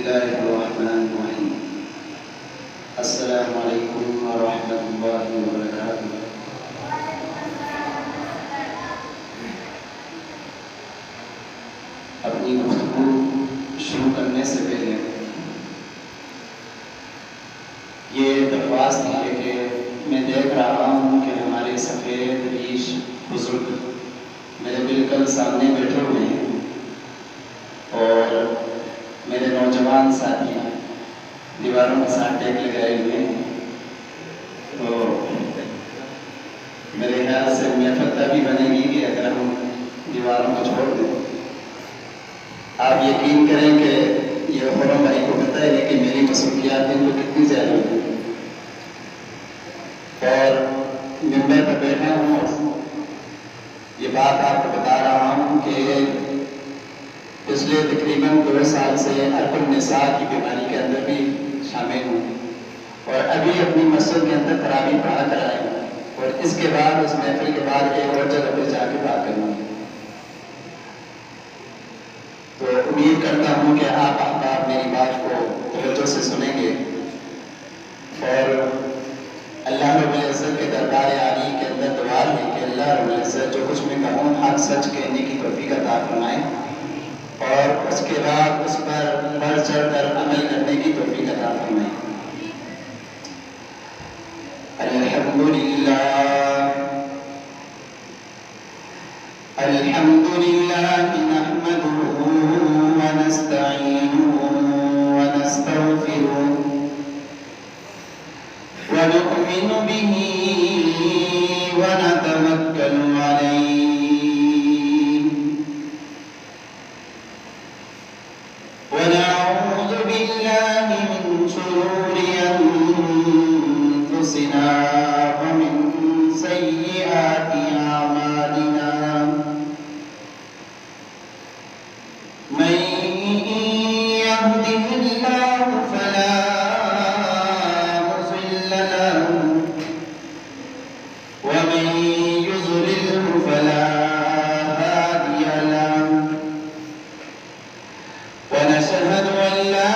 الله الرحمن الرحيم. السلام عليكم ورحمة الله وبركاته. اپنی گفتگو شروع کرنے سے پہلے یہ درخواست ہے کہ میں دیکھ رہا ہوں کہ ہمارے سفید ریش بزرگ میرے بالکل سامنے بیٹھے ہوئے ہیں اور میرے نوجوان ساتھی دیواروں کے ساتھ ٹیک لگائے ہوئے ہیں، تو میرے خیال سے محفل تبھی بنے گی کہ اگر ہم دیواروں کو چھوڑ دیں۔ آپ یقین کریں کہ یہ خورم بھائی کو پتہ ہے کہ میری مصروفیات ان کو کتنی زیادہ ہوتی ہیں، اور ممبر پر بیٹھا ہوں یہ بات آپ کو بتا رہا ہوں کہ پچھلے تقریباً 2 سال سے عرق النساء کی بیماری کے اندر بھی شامل ہوں اور ابھی اپنی مسجد کے اندر تراویح پڑھا کر آئے ہوں، اور اس کے بعد اس محفل کے بعد ایک اور جگہ پہ جا کے بات کروں گی۔ تو امید کرتا ہوں کہ آپ احباب میری بات کو توجہ سے سنیں گے اور اللہ رب العزت کے دربار عالی کے اندر دعا ہے کہ اللہ رب العزت جو کچھ میں کہوں حق سچ کہنے کی توفیق عطا فرمائے اور اس کے بعد اس پر بڑھ چڑھ کر عمل کرنے کی توفیق عطا فرمائے۔ الحمدللہ نحمده ونستعینه ونستغفره ونؤمن به ونتوکل علیہ ونعوذ باللہ من شرور انفسنا ومن سیئات اعمالنا من يهده الله فلا مضل له ومن يضلله فلا هادي له ونشهد أن لا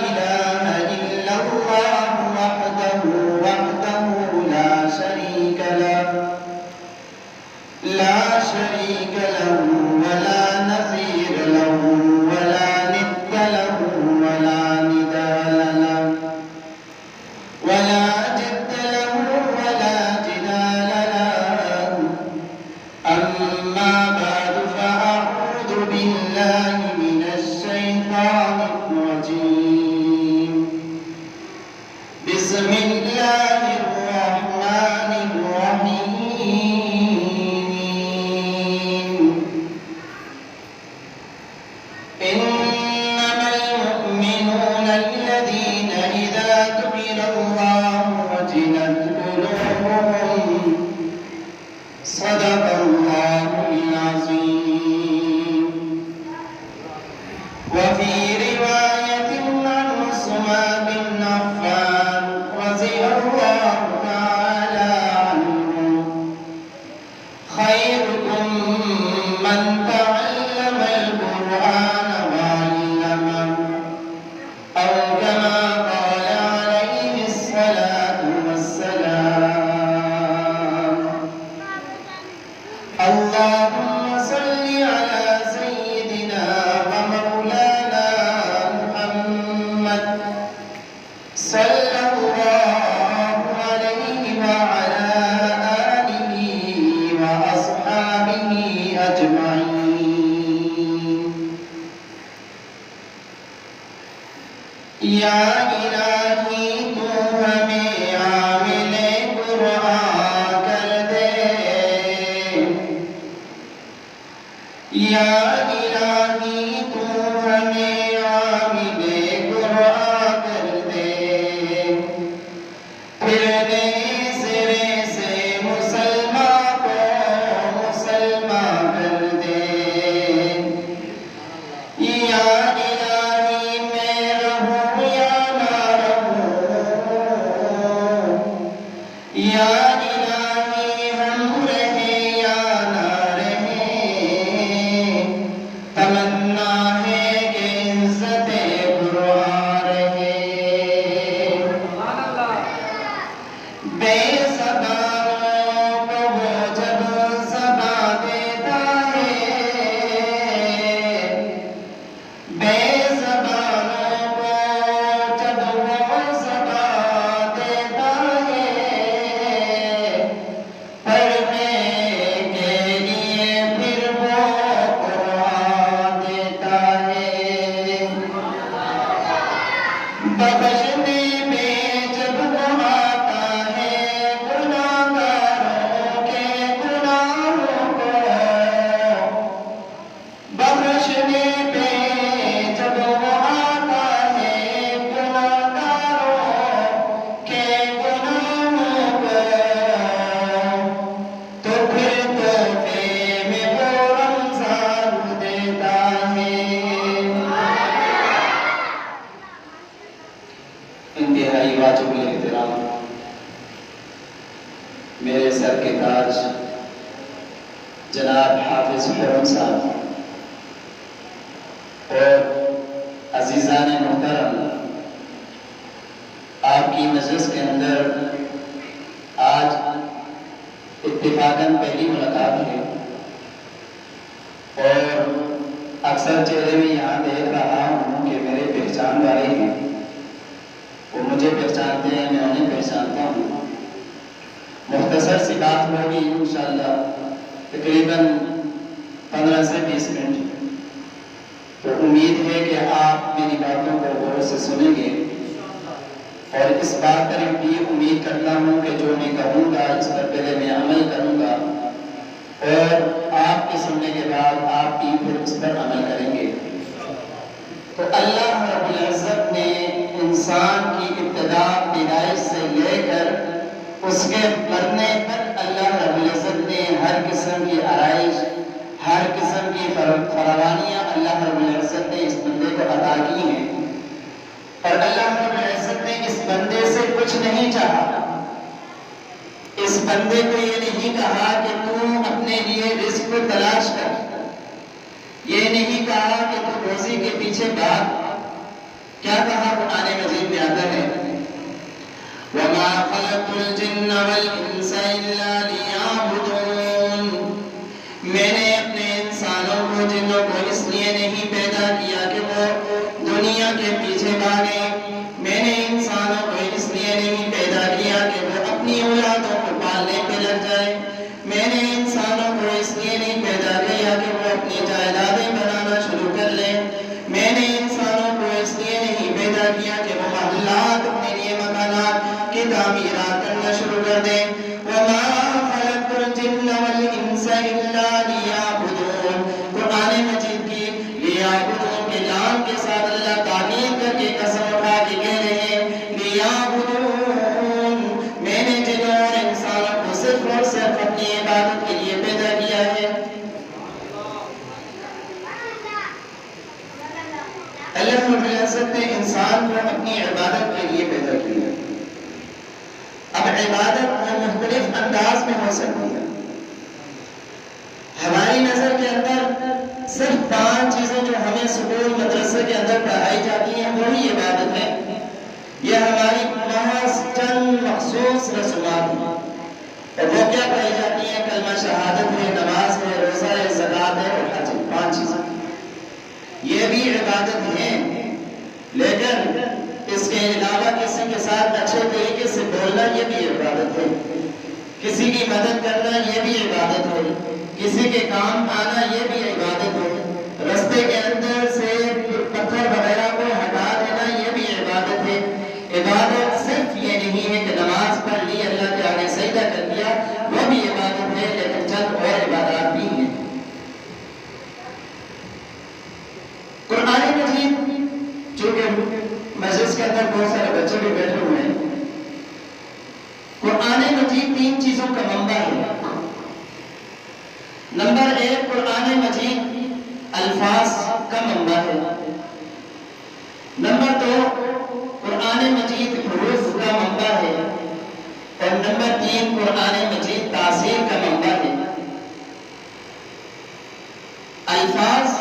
إله إلا الله وحده لا شريك له ولا نظير له ولا ند له ولا ندال له ولا جد له ولا جدال له أما بعد فأعوذ بالله من الشيطان الرجيم بسم الله الرحمن الرحيم إنما المؤمنون الذين إذا ذكر الله وجلت قلوبهم صدق الله العظيم وفي رواية عن عثمان بن عفان رضي الله تعالى عنه خيركم من تعلم القرآن وعلمه أو كما قال عليه الصلاة والسلام اللهم صل على سيدنا ومولانا محمد صلى الله عليه وعلى آله وأصحابه أجمعين۔ یا الہی تو ہمیں عامل قرآن کر دے، یا الہی تو ہمیں عامل قرآن کر دے، پھر نئے سرے سے مسلمان کو مسلمان کر دے، یا الہی میں رہوں یا نہ رہوں، یا الہی ہم رہیں یا نہ رہیں، تمنا ہے کہ عزت قرآن بخشنے میں جب وہ آتا ہے گناہگاروں کے گناہوں کو، بخشنے میں جب وہ آتا ہے گناہگاروں کے گناہوں کو، تو پھر تحفے میں وہ رمضان دیتا ہے۔ انتہائی واجب الاحترام میرے سر کے تاج جناب حافظ حرم صاحب اور عزیزان محترم، آپ کی مجلس کے اندر آج اتفاقاً پہلی ملاقات ہے، اور اکثر چہرے میں یہاں دیکھ رہا ہوں کہ میرے پہچان والے ہیں، وہ مجھے پہچانتے ہیں، میں انہیں پہچانتا ہوں۔ مختصر سی بات ہوگی انشاءاللہ، تقریباً 15 سے 20 منٹ، تو امید ہے کہ آپ میری باتوں کو غور سے سنیں گے، اور اس بات پر بھی امید کرتا ہوں کہ جو میں کہوں گا اس پر پہلے میں عمل کروں گا، اور آپ کے سننے کے بعد آپ بھی پھر اس پر عمل کریں گے۔ تو اللہ رب العزت نے انسان کی ابتدا پیدائش سے لے کر اس کے مرنے تک اللہ رب العزت نے ہر قسم کی آرائش، ہر قسم کی فراوانیاں اللہ رب العزت نے اس بندے کو عطا کی ہیں، اور اللہ رب العزت نے اس بندے سے کچھ نہیں چاہا۔ اس بندے کو یہ نہیں کہا کہ تو اپنے لیے رزق کو تلاش کر، یہ نہیں کہا کہ تو روزی کے پیچھے بھاگ۔ کیا کہا قرآن مجید میں آتا ہے، وَمَا خَلَقْتُ الْجِنَّ وَالْإِنسَ إِلَّا لِيَعْبُدُونَ، میں نے اپنے انسانوں کو، جنوں کو اس لیے نہیں پیدا کیا کہ وہ دنیا کے پیچھے بھاگیں، میں نے انسانوں کو اس لیے نہیں پیدا کیا کہ وہ اپنی اولادوں کو پالنے پہ لگ جائیں، میں نے انسانوں کو اس لیے نہیں پیدا کیا کہ وہ اپنی جائیدادیں بنانا شروع کر لیں، میں نے انسانوں کو اس لیے نہیں پیدا کیا کہ وہ محلات، اپنے لیے مکانات کی تعمیرات کرنا شروع کر دیں۔ وَمَا خَلَقْتُ الْجِنَّ وَالْإِنسَ إِلَّا لِيَعْبُدُونَ، قرآن مجید کی لیعبدون کے لام کے ساتھ اللہ تعمیر کر کے قسم اٹھا کے کہہ رہے ہیں لیعبدون، میں نے جنوں اور انسانوں کو صرف اور صرف اپنی عبادت کے لیے پیدا کیا ہے۔ اللہ رب العزت نے انسان کو اپنی عبادت کے لیے پیدا کیا۔ اب عبادت مختلف انداز میں ہو سکتی ہے۔ ہماری نظر کے اندر صرف 5 چیزیں جو ہمیں سکول مدرسے کے اندر پڑھائی جاتی ہیں وہی عبادت ہے، یہ ہماری محض چند مخصوص رسومات ہیں، اور وہ کیا پڑھائی جاتی ہیں؟ کلمہ شہادت ہے، نماز ہے، روزہ ہے، زکوٰۃ ہے اور حج ہے، 5 چیزیں۔ یہ بھی عبادت ہیں، لیکن اس کے علاوہ کسی کے ساتھ اچھے طریقے سے بولنا یہ بھی عبادت ہے، کسی کی مدد کرنا یہ بھی عبادت ہے، کسی کے کام آنا یہ بھی عبادت ہے، رستے کے اندر سے پتھر وغیرہ کو ہٹا دینا یہ بھی عبادت ہے۔ عبادت صرف یہ نہیں ہے کہ نماز پڑھ لی، اللہ کے آگے سجدہ کر دیا، وہ بھی عبادت ہے، لیکن چند اور عبادات بھی ہیں۔ قرآن مجید، چونکہ مجلس کے اندر بہت سارے بچے بھی بیٹھے ہوئے ہیں، قرآن مجید 3 چیزوں کا منبع ہے۔ نمبر 1، قرآن مجید الفاظ کا منبع ہے۔ نمبر 2، قرآن مجید حروف کا منبع ہے، اور نمبر 3، قرآن مجید تاثیر کا منبع ہے۔ الفاظ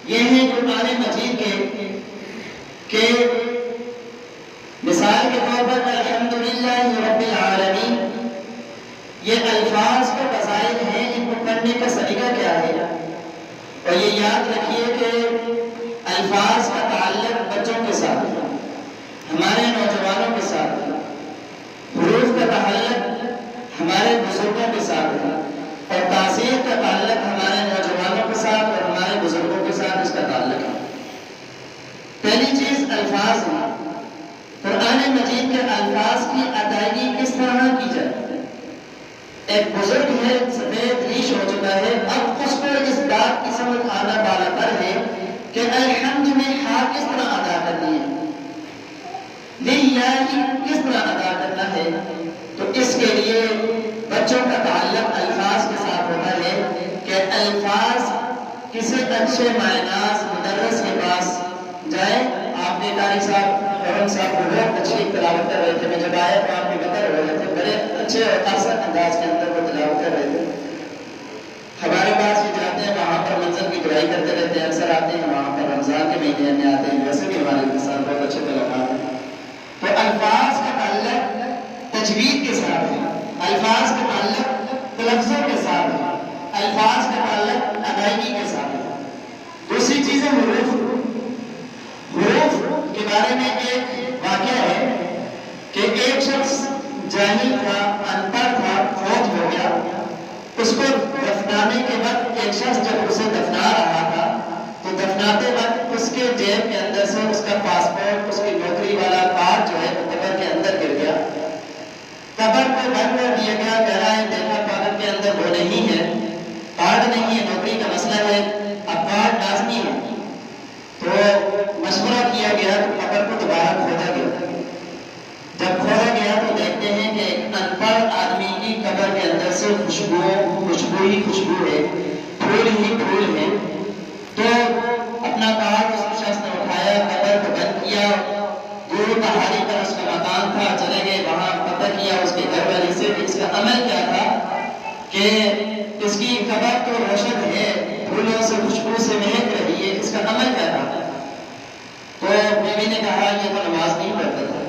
یہ ہیں قرآن مجید کے مثال کے طور پر الحمدللہ رب العالمین، یہ الفاظ کا وسائل ہیں، ان کو پڑھنے کا سلیقہ کیا ہے؟ اور یہ یاد رکھیے کہ الفاظ کا تعلق بچوں کے ساتھ، ہمارے نوجوانوں کے ساتھ، حروف کا تعلق ہمارے بزرگوں کے ساتھ، اور تاثیر کا تعلق ہمارے نوجوانوں کے ساتھ اور ہمارے بزرگوں کے ساتھ اس کا تعلق ہے۔ پہلی چیز الفاظ ہیں۔ قرآن مجید کے الفاظ کی ادائیگی کس طرح کی جائے؟ ایک بزرگ ہے، سفید ریش ہو چکا ہے، اب اس کو اس بات کی سمجھ آنا بالا تر ہے کہ الحمد میں ہاں کس طرح ادا کرنی ہے، للہ کس طرح ادا کرنا ہے. تو اس کے لیے بچوں کا تعلق الفاظ کے ساتھ ہوتا ہے کہ الفاظ کسی اچھے معناز مدرس کے پاس جائے. آپ نے قاری صاحب بہت اچھی تلاوت کر رہے تھے، میں جب آیا تو آپ نے بتا رہے تھے، بڑے اچھے اور آسان انداز کے اندر وہ تلاوت کر رہے تھے. ہمارے پاس یہ جاتے ہیں وہاں پر منزل کی دعائی کرتے رہتے ہیں، اکثر آتے ہیں وہاں پر رمضان کے مہینے میں آتے ہیں، ویسے بھی ہمارے ساتھ بہت اچھے تعلقات ہیں. تو الفاظ کا تعلق تجوید کے ساتھ ہے، الفاظ کا تعلق تلفظوں کے ساتھ ہے، الفاظ کا تعلق ادائیگی کے ساتھ ہے. دوسری چیز ہے حروف. حروف کے بارے میں ایک واقعہ ہے کہ ایک شخص جاہل تھا، ان پڑھ تھا، فوت ہو گیا. اس کو دفنانے کے وقت ایک شخص جب اسے دفنا رہا تھا تو دفناتے وقت اس کے جیب کے اندر سے اس کا پاسپورٹ، اس کی نوکری والا کارڈ جو ہے قبر کے اندر گر گیا. قبر کو بند کر دیا گیا، گہرائیں دیکھا قبر کے اندر وہ نہیں ہے، کارڈ نہیں ہے، نوکری کا مسئلہ ہے، اب کارڈ لازمی ہے. تو مشورہ کیا گیا تو قبر کو دوبارہ کھودا گیا. جب کھودا گیا تو دیکھتے ہیں کہ ایک ان پڑھ آدمی کی قبر کے اندر سے خوشبو ہی خوشبو ہے، پھول ہی پھول ہے. تو اپنا کارڈ اس شخص نے اٹھایا، قبر کو بند کیا، دور پہاڑی پر اس کا مکان تھا، چلے گئے وہاں، پتہ کیا اس کے گھر والے سے کہ اس کا عمل کیا تھا کہ اس کی قبر تو روشن ہے، پھولوں سے خوشبو سے مہک رہی ہے، اس کا عمل کیا تھا؟ تو بیوی نے کہا یہ تو نماز نہیں پڑھتا تھا،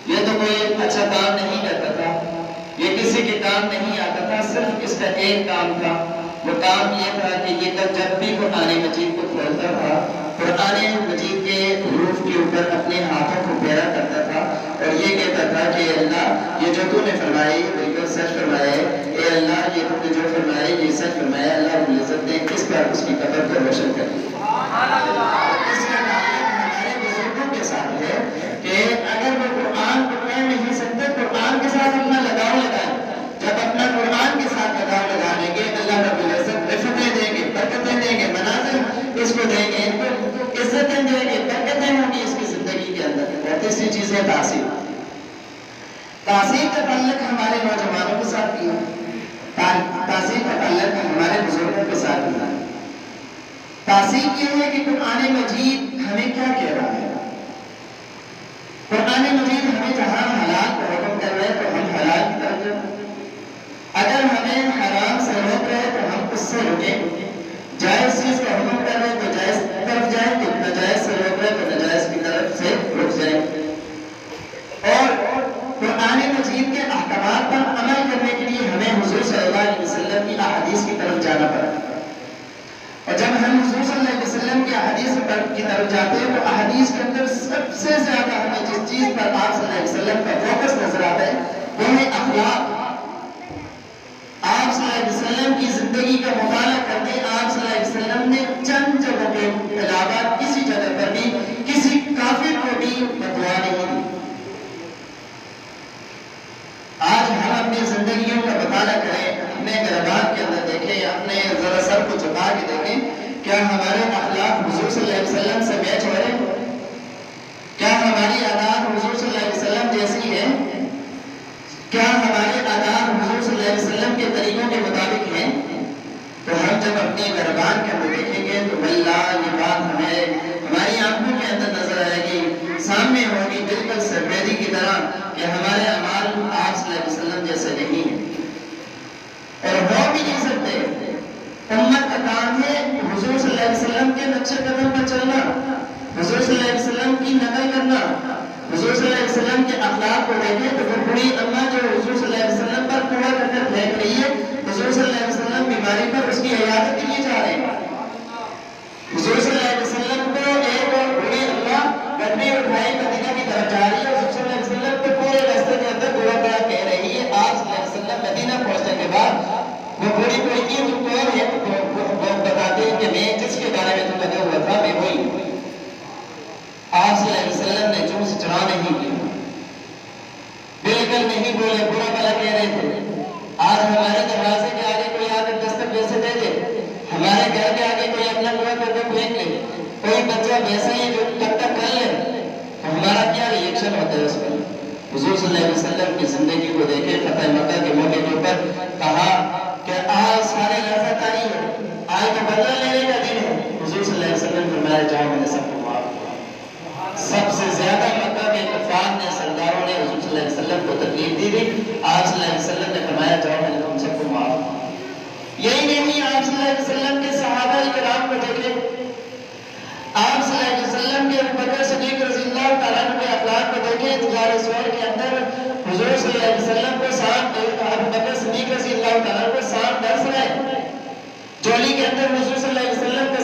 یہ تو کوئی اچھا کام نہیں کرتا تھا، یہ کسی کے کام نہیں آتا تھا، صرف اس کا ایک کام تھا. وہ کام یہ تھا کہ یہ جب بھی قرآن مجید کو کھولتا تھا، قرآن مجید کے حروف کے اوپر اپنے ہاتھوں کو پھیرا کرتا تھا اور یہ کہتا تھا کہ اے اللہ یہ جو تو نے فرمایا یہ بالکل سچ فرمایا ہے، اے اللہ یہ تو نے جو فرمایا یہ سچ فرمایا. اللہ رب العزت نے اس پر اس کی قبر کو روشن کر دیا. اس کا تعلق ہمارے بزرگوں کے ساتھ ہے کہ اگر وہ قرآن کو پڑھ نہیں سکتے، قرآن کے ساتھ اپنا لگاؤ لگائیں. جب اپنا قرآن کے ساتھ لگاؤ لگا لیں گے، اللہ رب العزت رفتیں دیں گے، برکتیں دیں گے، مناظر اس کو دیں گے، عزتیں دیں گے، برکتیں ہوں گی اس کی زندگی کے اندر. اور تیسری چیز ہے تاثیر. تاثیر کا تعلق ہمارے نوجوانوں کے ساتھ کیا، تاثیر کا تعلق ہمارے بزرگوں کے ساتھ کیا. تاثیر یہ ہے کہ قرآن مجید ہمیں کیا کہہ رہا ہے. قرآن مجید ہمیں جہاں حلال کو حکم کر رہے تو ہم حلال کی طرف جائیں، اگر ہمیں حرام سے روک رہے تو ہم اس سے رکیں، جائز چیز کا حکم کر رہے تو جائز کی طرف جائیں، تو ناجائز سے روک رہے تو ناجائز کی طرف سے رک جائیں. اور قرآن مجید کے احکامات پر عمل کرنے کے لیے ہمیں حضور صلی اللہ علیہ وسلم کی احادیث کی طرف جانا پڑا. اور جب ہم حضور صلی اللہ علیہ وسلم کی احادیث کی طرف جاتے ہیں تو احادیث کے اندر سب سے زیادہ ہمیں جس چیز پر آپ صلی اللہ علیہ وسلم کا فوکس نظر آتا ہے وہ ہے اخلاق. آپ صلی اللہ علیہ وسلم کی زندگی کا مطالعہ کرتے ہیں. آپ صلی اللہ علیہ وسلم نے چند جگہوں کے علاوہ کسی جگہ پر بھی کسی کافر کو بھی بددعا نہیں دی. آج ہم اپنی زندگیوں کا مطالعہ کریں، اپنے گھربات کے اندر دیکھیں، اپنے ذرا سر کو جھکا کے دیکھیں، کیا ہمارے اخلاق حضور صلی اللہ علیہ وسلم سے میچ ہو رہے ہیں؟ کیا ہماری عادات حضور صلی اللہ علیہ وسلم جیسی ہے؟ کیا ہمارے عادات حضور صلی اللہ علیہ وسلم کے طریقوں کے مطابق ہیں؟ تو ہم جب اپنے گھربان کے اندر دیکھیں گے تو واللہ یہ بات ہمیں ہماری آنکھوں کے اندر نظر آئے گی، سامنے ہوگی بالکل سفیدی کی طرح کہ ہمارے اعمال آپ صلی اللہ علیہ وسلم جیسے نہیں ہیں اور ہو بھی نہیں سکتے. امت کا کام ہے حضور صلی اللہ علیہ وسلم کے نقش قدم پر چلنا، حضور صلی اللہ علیہ وسلم کی نقل کرنا. حضور صلی اللہ علیہ وسلم کے اخلاق کو دیکھیں تو وہ بڑی اماں جو حضور صلی اللہ علیہ وسلم پر کوڑا کرکٹ پھینک رہی ہے، حضور صلی اللہ علیہ وسلم بیماری پر اس کی عیادت کے لیے جا رہے ہیں. حضور صلی اللہ علیہ وسلم کو ایک اور بڑی اماں گڈی اٹھائی مدینہ کی طرف جا رہی ہے، حضور صلی اللہ علیہ وسلم کو پورے راستے کے اندر گوڑا گڑا کہہ رہی ہے. آپ صلی اللہ علیہ وسلم مدینہ پہنچنے کے بعد وہ بڑی بڑی کی جو کون ہے وہ بتاتے ہیں کہ میں جس کے بارے میں تو لگا ہوا تھا میں وہی ہوں. آپ صلی اللہ علیہ وسلم نے جو چرا نہیں کیا. بالکل نہیں بولے، برا بھلا کہہ رہے تھے. آج ہمارے دروازے کے آگے کوئی آ کر دستک ویسے دے دے، ہمارے گھر کے آگے کوئی اپنا لوہا کر کے پھینک لے، کوئی بچہ ویسا ہی جو ٹک ٹک کر لے، تو ہمارا کیا ری ایکشن ہوتا ہے اس پر؟ حضور صلی اللہ علیہ وسلم کی زندگی کو دیکھے. فتح مکہ کے موقع کے اوپر کہا کہ آج سارے لفظ تاری ہے، آج تو بدلہ لینے کا دن ہے. حضور صلی اللہ علیہ وسلم نے فرمایا جاؤ میں نے سب کو معاف کیا. سب سے زیادہ مکہ کے کفار نے، سرداروں نے حضور صلی اللہ علیہ وسلم کو تکلیف دی تھی. آپ صلی اللہ علیہ وسلم نے فرمایا جاؤ میں نے تم سب کو معاف کیا. یہی نہیں، آپ صلی اللہ علیہ وسلم کے صحابہ کرام کو دیکھیں. آپ صلی اللہ علیہ وسلم کے ابو بکر صدیق رضی اللہ تعالیٰ عنہ کے اخلاق کو دیکھیں. تجارہ سور کے اندر حضور صلی اللہ علیہ وسلم کو سانپ ابو بکر صدیق رضی اللہ تعالیٰ عنہ کو سانپ ڈس رہے. جولی کے اندر حضور صلی اللہ علیہ وسلم کا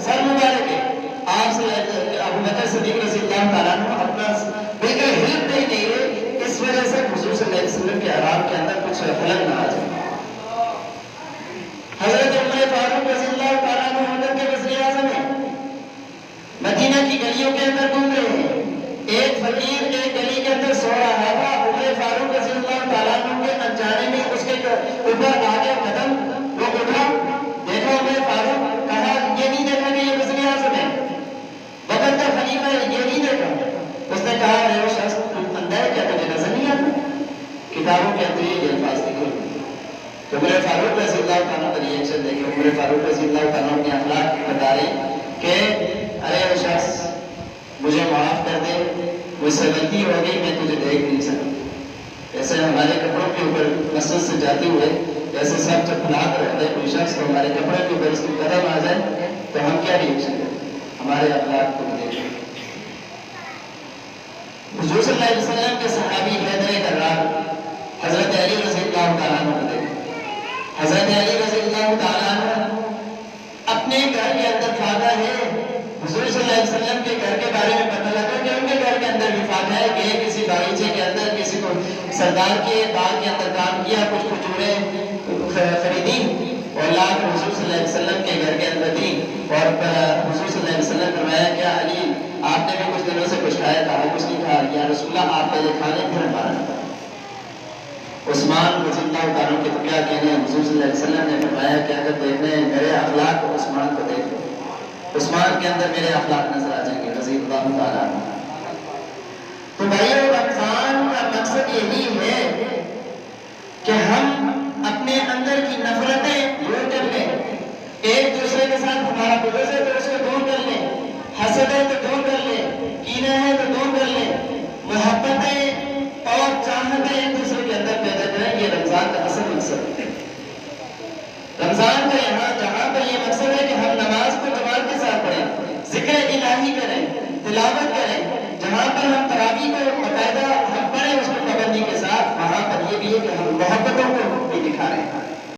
سر مبارک ہے. آپ صلی اللہ علیہ وسلم ابو بکر صدیق رضی اللہ تعالیٰ عنہ اپنا بالکل ہلتے ہی نہیں ہے، اس وجہ سے حضور صلی اللہ علیہ وسلم کے آرام کے اندر کچھ خلل نہ آ جائے. حضرت عمر فاروق رضی اللہ تعالیٰ عنہ حضرت کے وزیر اعظم ہیں، مدینہ کی گلیوں کے اندر گھوم رہے ہیں. ایک فقیر ایک گلی کے اندر سو رہا تھا. عمر فاروق رضی اللہ تعالیٰ عنہ کے انجانے میں اس کے اوپر آگے قدم وہ اٹھا. دیکھا عمر فاروق، کہا یہ نہیں دیکھا کہ یہ وزیر اعظم ہے، وقت کا خلیفہ ہے، یہ نہیں دیکھا. اس نے کہا اے وہ شخص تم اندھا ہے کیا، تجھے نظر نہیں آتا؟ کتابوں کے اندر یہ الفاظ لکھے ہوئے. عمر فاروق رضی اللہ تعالیٰ کا ریئیکشن دیکھیں. عمر فاروق رضی اللہ تعالیٰ اپنے اخلاق کی بتا رہے کہ ارے وہ شخص مجھے معاف کر دے، مجھ سے غلطی ہو گئی، میں تجھے دیکھ نہیں سکتا. ایسے ہمارے کپڑوں کے اوپر مسجد سے جاتے ہوئے ایسے سب جب بلا کر رہتے ہیں کوئی شخص تو ہمارے کپڑے کے اوپر اس کی قدم آ جائے تو ہم کیا ریئیکشن کرتے ہیں؟ ہمارے اخلاق کو دیکھیں. حضور صلی اللہ علیہ وسلم کے صحابی حیدر کرار حضرت علی رضی اللہ تعالیٰ عنہ کو دیکھیں. حضرت علی رضی اللہ تعالیٰ عنہ اپنے گھر کے اندر فاتح ہے. حضور صلی اللہ علیہ وسلم کے گھر کے بارے میں پتہ لگا کہ ان کے گھر کے اندر بھی فاتح ہے کہ کسی باغیچے کے اندر کسی کو سردار کے باغ کے اندر کام کیا، کچھ کھجوریں خریدی اور لا کر حضور صلی اللہ علیہ وسلم کے گھر کے اندر دی. اور حضور صلی اللہ علیہ وسلم نے فرمایا کیا علی آپ نے بھی کچھ دنوں سے کچھ کھایا؟ کہا کچھ نہیں کھایا. یا رسول اللہ آپ پہلے کھا لیں پھر ہمارا نہ. عثمان رضی اللہ تعالیٰ کے تو کیا کہنے. حضور صلی اللہ علیہ وسلم نے فرمایا کہ اگر دیکھنے میرے اخلاق کو عثمان کو دیکھ لو، عثمان کے اندر میرے اخلاق نظر آ جائیں گے رضی اللہ تعالیٰ. تو بھائیو رمضان کا مقصد یہی ہے کہ ہم اپنے اندر کی نفرتیں